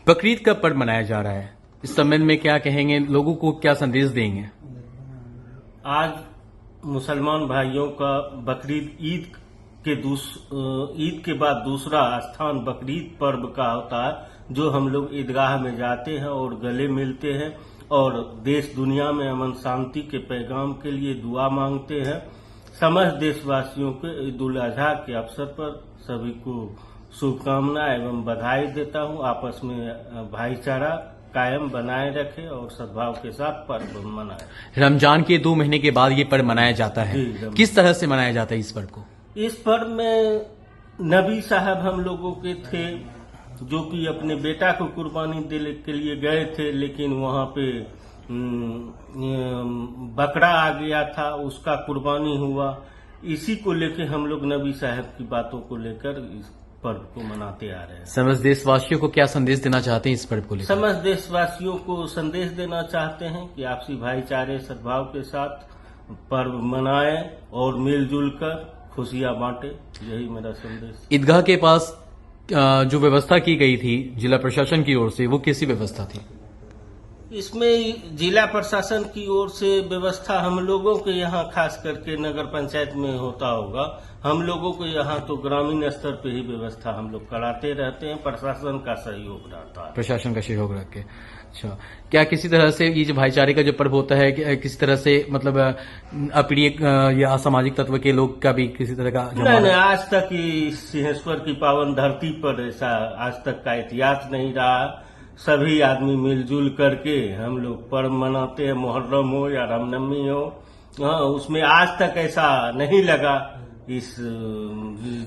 बकरीद का पर्व मनाया जा रहा है, इस संबंध में क्या कहेंगे, लोगों को क्या संदेश देंगे? आज मुसलमान भाइयों का बकरीद ईद के बाद दूसरा स्थान बकरीद पर्व का होता है, जो हम लोग ईदगाह में जाते हैं और गले मिलते हैं और देश दुनिया में अमन शांति के पैगाम के लिए दुआ मांगते हैं। समस्त देशवासियों के ईद उल अजहा के अवसर पर सभी को शुभकामनाएं एवं बधाई देता हूं। आपस में भाईचारा कायम बनाए रखे और सद्भाव के साथ पर्व मनाए। रमजान के 2 महीने के बाद ये पर्व मनाया जाता है, जी, किस तरह से मनाया जाता है इस पर्व को? इस पर्व में नबी साहब हम लोगों के थे जो कि अपने बेटा को कुर्बानी देने के लिए गए थे, लेकिन वहां पे बकरा आ गया था, उसका कुर्बानी हुआ। इसी को लेकर हम लोग नबी साहब की बातों को लेकर इस पर्व को मनाते आ रहे हैं। समस्त देशवासियों को क्या संदेश देना चाहते हैं इस पर्व को लेकर? समस्त देशवासियों को संदेश देना चाहते हैं कि आपसी भाईचारे सद्भाव के साथ पर्व मनाएं और मिलजुल कर खुशियां बांटे, यही मेरा संदेश। ईदगाह के पास जो व्यवस्था की गई थी जिला प्रशासन की ओर से, वो कैसी व्यवस्था थी? इसमें जिला प्रशासन की ओर से व्यवस्था हम लोगों के यहाँ खास करके नगर पंचायत में होता होगा, हम लोगों को यहाँ तो ग्रामीण स्तर पे ही व्यवस्था हम लोग कराते रहते हैं, प्रशासन का सहयोग रहता है। प्रशासन का सहयोग रख के। अच्छा, क्या किसी तरह से ये जो भाईचारे का जो पर्व होता है, किसी तरह से मतलब अप्रिय या असामाजिक तत्व के लोग का भी किसी तरह का नहीं, आज तक इस सिंहेश्वर की पावन धरती पर ऐसा आज तक का इतिहास नहीं रहा। सभी आदमी मिलजुल करके हम लोग पर्व मनाते हैं, मुहर्रम हो या रामनवमी हो। हाँ, उसमें आज तक ऐसा नहीं लगा। इस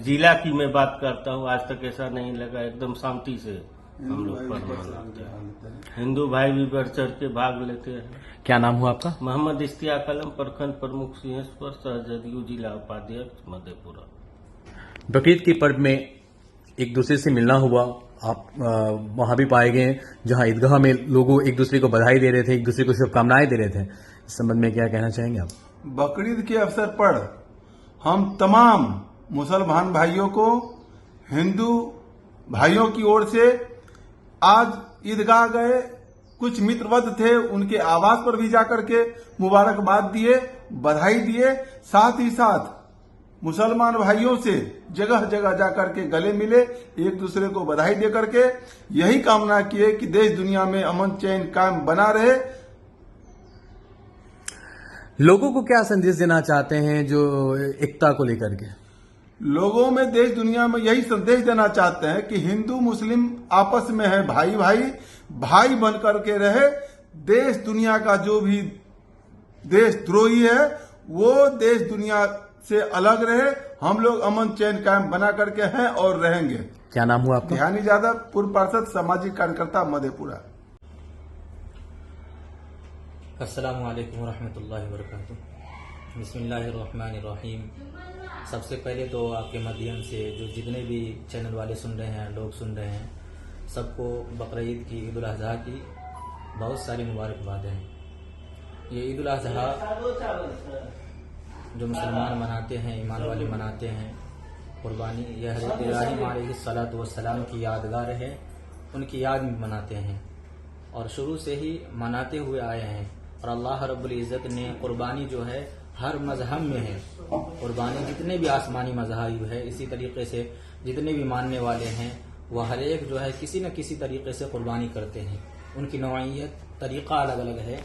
जिला की मैं बात करता हूँ, आज तक ऐसा नहीं लगा, एकदम शांति से हम लोग पर्व मनाते हैं। हिंदू भाई भी बढ़ चढ़ के भाग लेते हैं। क्या नाम हुआ आपका? मोहम्मद इश्तियाक आलम, प्रखंड प्रमुख सिंहेश्वर, सह-जदयू जिला उपाध्यक्ष मधेपुरा। बकरीद के पर्व में एक दूसरे से मिलना हुआ, आप वहां भी पाए गए जहां ईदगाह में लोगों एक दूसरे को बधाई दे रहे थे, एक दूसरे को शुभकामनाएं दे रहे थे, इस संबंध में क्या कहना चाहेंगे आप? बकरीद के अवसर पर हम तमाम मुसलमान भाइयों को हिंदू भाइयों की ओर से आज ईदगाह गए, कुछ मित्रवत थे उनके आवास पर भी जाकर के मुबारकबाद दिए, बधाई दिए। साथ ही साथ मुसलमान भाइयों से जगह जगह जाकर के गले मिले, एक दूसरे को बधाई दे करके यही कामना किए कि देश दुनिया में अमन चैन कायम बना रहे। लोगों को क्या संदेश देना चाहते हैं जो एकता को लेकर के? लोगों में देश दुनिया में यही संदेश देना चाहते हैं कि हिंदू मुस्लिम आपस में है भाई भाई, भाई बन करके रहे। देश दुनिया का जो भी देशद्रोही है वो देश दुनिया से अलग रहे। हम लोग अमन चैन कायम बना करके हैं और रहेंगे। क्या नाम हुआ आपका? ध्यानी यादव, पूर्व पार्षद, सामाजिक कार्यकर्ता, मधेपुरा। अस्सलामु अलैकुम वरहमतुल्लाहि वबरकातुहू। बिस्मिल्लाहिर्रहमानिर्रहीम। सबसे पहले तो आपके माध्यम से जो जितने भी चैनल वाले सुन रहे हैं, लोग सुन रहे हैं, सबको बकरीद की, ईद उल अजहा की बहुत सारी मुबारकबादें हैं। ये ईद उल अजहा जो मुसलमान मनाते हैं, ईमान वाले मनाते हैं, कुर्बानी यह हज़रत इब्राहीम अलैहिस्सलातु वस्सलाम की यादगार है, उनकी याद में मनाते हैं और शुरू से ही मनाते हुए आए हैं। और अल्लाह रब्बुल इज़्ज़त ने कुर्बानी जो है हर मजहब में है, कुर्बानी जितने भी आसमानी मजहब है, इसी तरीके से जितने भी मानने वाले हैं वह हर एक जो है किसी न किसी तरीके से कुर्बानी करते हैं। उनकी नौइयत तरीक़ा अलग अलग है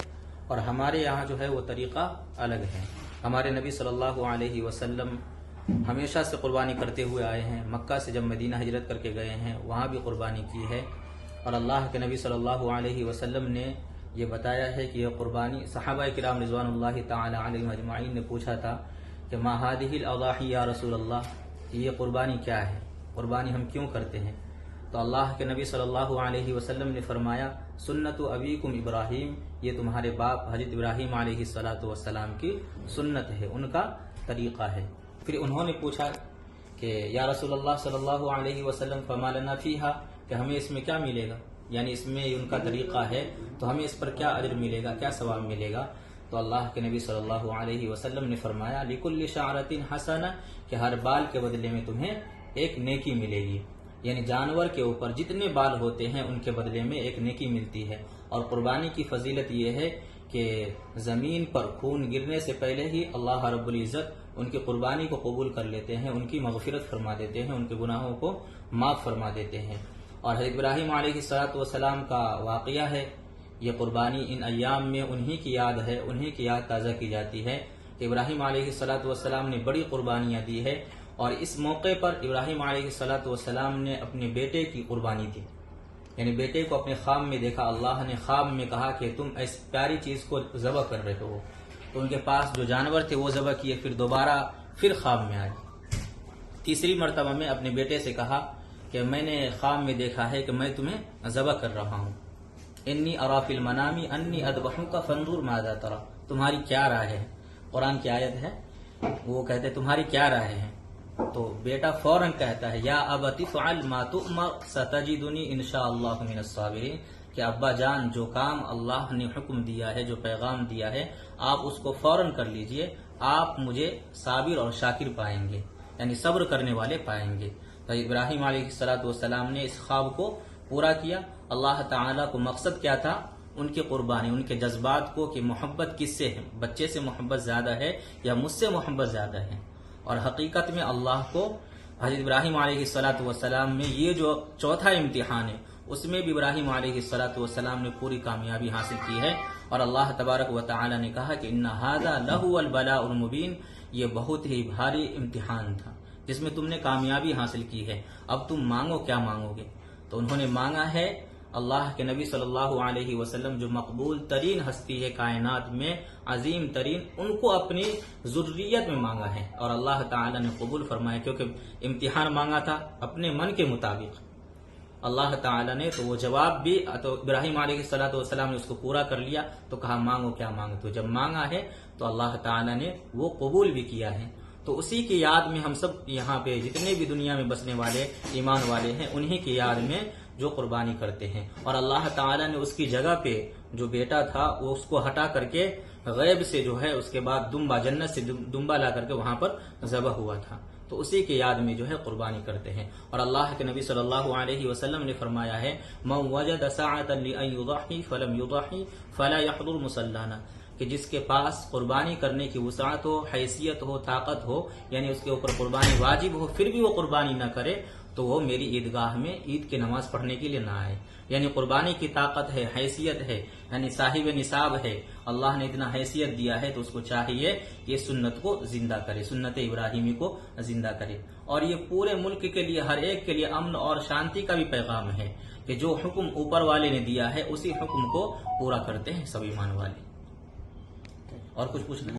और हमारे यहाँ जो है वो तरीक़ा अलग है। हमारे नबी सल्लल्लाहु अलैहि वसल्लम हमेशा से कुर्बानी करते हुए आए हैं। मक्का से जब मदीना हिजरत करके गए हैं वहाँ भी कुर्बानी की है और अल्लाह के नबी सल्लल्लाहु अलैहि वसल्लम ने ये बताया है कि यह कुर्बानी, सहाबा किराम रिज़वानुल्लाहि ताला अलैहिम अजमाइन ने पूछा था कि मा हादिहिल अज़ाही या रसूल अल्लाह, ये कुर्बानी क्या है, कुर्बानी हम क्यों करते हैं? तो अल्लाह के नबी सल्लल्लाहु अलैहि वसल्लम ने फरमाया, सुन्नतु अबीकुम इब्राहीम, ये तुम्हारे बाप हज़रत इब्राहीम अलैहिस्सलातु वस्सलाम की सुन्नत है, उनका तरीक़ा है। फिर उन्होंने पूछा कि या रसूलल्लाह सल्लल्लाहु अलैहि वसल्लम फमा लना फ़ीहा, कि हमें इसमें क्या मिलेगा, यानी इसमें उनका तरीक़ा है तो हमें इस पर क्या अजर मिलेगा, क्या सवाब मिलेगा? तो अल्लाह के नबी सल्लल्लाहु अलैहि वसल्लम ने फरमाया, लिकुल्लि शाअरतिन हसना, कि हर बाल के बदले में तुम्हें एक नेकी मिलेगी। یعنی جانور کے اوپر جتنے بال ہوتے ہیں ان کے بدلے میں ایک نیکی ملتی ہے. اور قربانی کی فضیلت یہ ہے کہ زمین پر خون گرنے سے پہلے ہی اللہ رب العزت ان کی قربانی کو قبول کر لیتے ہیں، ان کی مغفرت فرما دیتے ہیں، ان کے گناہوں کو معاف فرما دیتے ہیں. اور حضرت ابراہیم علیہ السلام کا واقعہ ہے. یہ قربانی ان ایام میں انہی کی یاد ہے، انہی کی یاد تازہ کی جاتی ہے کہ ابراہیم علیہ السلام نے بڑی قربانیاں دی ہے. اور اس موقع پر ابراہیم علیہ السلام نے اپنے بیٹے کی قربانی دی. یعنی بیٹے کو اپنے خواب میں دیکھا، اللہ نے خواب میں کہا کہ تم اس پیاری چیز کو ذبح کر رہے ہو. تو ان کے پاس جو جانور تھے وہ ذبح کیے، پھر دوبارہ پھر خواب میں آئے. تیسری مرتبہ میں اپنے بیٹے سے کہا کہ میں نے خواب میں دیکھا ہے کہ میں تمہیں ذبح کر رہا ہوں. انی ارا فی المنام انی اذبحک فانظر ماذا تری. تمہاری کیا رائے ہے؟ قرآن کی آیت ہے. وہ کہتے تمہاری کیا رائے ہے؟ تو بیٹا فوراً کہتا ہے یا ابت افعل ما تؤمر ستجدنی انشاء اللہ من الصابرین، کہ ابا جان جو کام اللہ نے حکم دیا ہے، جو پیغام دیا ہے، آپ اس کو فوراً کر لیجئے، آپ مجھے صابر اور شاکر پائیں گے، یعنی صبر کرنے والے پائیں گے. تو ابراہیم علیہ السلام نے اس خواب کو پورا کیا. اللہ تعالیٰ کو مقصد کیا تھا؟ ان کی قربانی، ان کے جذبات کو کہ محبت کس سے ہے، بچے سے محبت زیادہ ہے یا مجھ سے محبت زیادہ ہے. اور حقیقت میں اللہ کو حضرت ابراہیم علیہ السلام میں یہ جو چوتھا امتحان ہے اس میں بھی ابراہیم علیہ السلام نے پوری کامیابی حاصل کی ہے. اور اللہ تبارک و تعالی نے کہا کہ ان ھذا لہو البلاء المبین، یہ بہت ہی بھاری امتحان تھا جس میں تم نے کامیابی حاصل کی ہے، اب تم مانگو کیا مانگو گے. تو انہوں نے مانگا ہے اللہ کے نبی صلی اللہ علیہ وسلم جو مقبول ترین ہستی ہے کائنات میں، عظیم ترین، ان کو اپنی ذریت میں مانگا ہے اور اللہ تعالی نے قبول فرمایا، کیونکہ امتحان مانگا تھا اپنے من کے مطابق. اللہ تعالی نے تو وہ جواب بھی، تو ابراہیم علیہ السلام نے اس کو پورا کر لیا. تو کہا مانگو کیا مانگو. تو جب مانگا ہے تو اللہ تعالی نے وہ قبول بھی کیا ہے. تو اسی کی یاد میں ہم سب یہاں پہ جتنے بھی دنیا میں بسنے والے ایمان والے ہیں انہی کی یاد میں جو قربانی کرتے ہیں. اور اللہ تعالیٰ نے اس کی جگہ پہ جو بیٹا تھا وہ اس کو ہٹا کر کے غیب سے جو ہے اس کے بعد دمبا، جنت سے دمبا لا کر کے وہاں پر ذبح ہوا تھا. تو اسی کی یاد میں جو ہے قربانی کرتے ہیں. اور اللہ کے نبی صلی اللہ علیہ وسلم نے فرمایا ہے من وجد ساعة لأن يضحي فلم يضحي فلا يحضر مصلانا، کہ جس کے پاس قربانی کرنے کی وسعت ہو، حیثیت ہو، طاقت ہو، یعنی اس کے اوپر قربانی واجب ہو، پھر بھی وہ قربانی نہ کرے تو وہ میری عیدگاہ میں عید کی نماز پڑھنے کے لیے نہ آئے. یعنی قربانی کی طاقت ہے، حیثیت ہے، یعنی صاحب نصاب ہے، اللہ نے اتنا حیثیت دیا ہے تو اس کو چاہیے کہ سنت کو زندہ کرے، سنت ابراہیمی کو زندہ کرے. اور یہ پورے ملک کے لیے، ہر ایک کے لیے امن اور شانتی کا بھی پیغام ہے کہ جو حکم اوپر والے نے دیا ہے اسی حکم کو پورا کرتے ہیں سب ایمان والے. اور کچھ پوچھنا